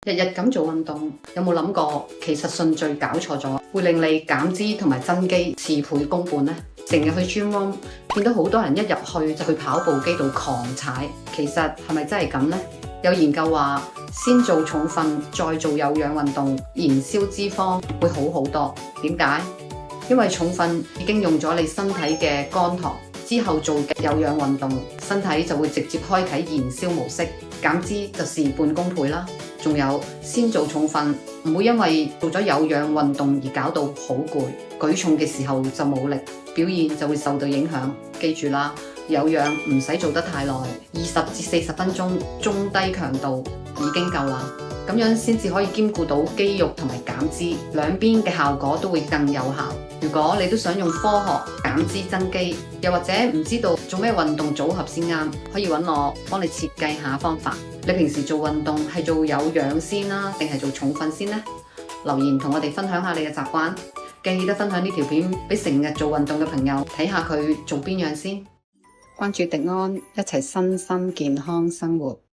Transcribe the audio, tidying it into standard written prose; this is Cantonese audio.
日日咁做運動，有冇諗過其實順序搞錯咗，會令你減脂同埋增肌事倍功半呢？成日去 gym room，見到好多人一入去就去跑步機度狂踩，其實係咪真係咁呢？有研究話，先做重訓，再做有氧運動，燃燒脂肪會好好多。點解？因為重訓已經用咗你身體嘅肝糖，之後做有氧運動，身體就會直接開啟燃燒模式，減脂就事半功倍啦。仲有，先做重訓，唔會因為做咗有氧運動而搞到好攰，舉重嘅時候就冇力，表現就會受到影響。記住啦，有氧唔使做得太耐，20至40分鐘，中低強度已經夠啦。咁樣先至可以兼顧到肌肉同埋減脂，兩邊嘅效果都會更有效。如果你都想用科學減脂增肌，又或者唔知道做咩運動組合先啱，可以揾我幫你設計下方法。你平時做運動係做有氧先啦，定係做重訓先呢？留言同我哋分享下你嘅習慣，記得分享呢條片俾成日做運動嘅朋友睇下佢做邊樣先。關注迪安，一齊身心健康生活。